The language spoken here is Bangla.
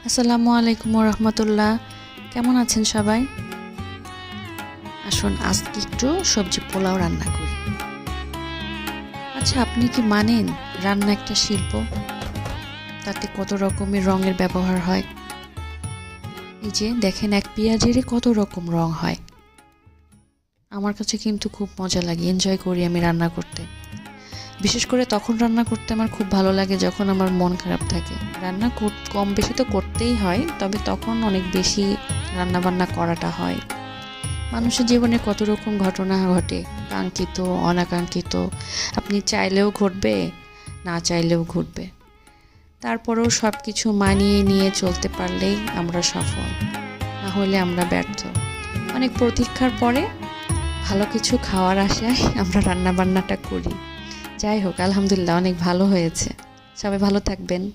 আসসালামু আলাইকুম ওয়া রাহমাতুল্লাহ। কেমন আছেন সবাই? আসুন আজকে একটু সবজি পোলাও রান্না করি। আচ্ছা, আপনি কি মানেন রান্না একটা শিল্প? তাতে কত রকমের রঙের ব্যবহার হয়। এই যে দেখেন, এক পেঁয়াজেরই কত রকম রং হয়। আমার কাছে কিন্তু খুব মজা লাগে, এনজয় করি আমি রান্না করতে। বিশেষ করে তখন রান্না করতে আমার খুব ভালো লাগে যখন আমার মন খারাপ থাকে। রান্না কম বেশি তো করতেই হয়, তবে তখন অনেক বেশি রান্নাবান্না করাটা হয়। মানুষের জীবনে কত রকম ঘটনা ঘটে, কাঙ্ক্ষিত অনাকাঙ্ক্ষিত। আপনি চাইলেও ঘটবে, না চাইলেও ঘটবে। তারপরেও সব কিছু মানিয়ে নিয়ে চলতে পারলেই আমরা সফল, না হলে আমরা ব্যর্থ। অনেক প্রতীক্ষার পরে ভালো কিছু খাওয়ার আশায় আমরা রান্নাবান্নাটা করি। যাই হোক, আলহামদুলিল্লাহ অনেক ভালো হয়েছে। সবাই ভালো থাকবেন।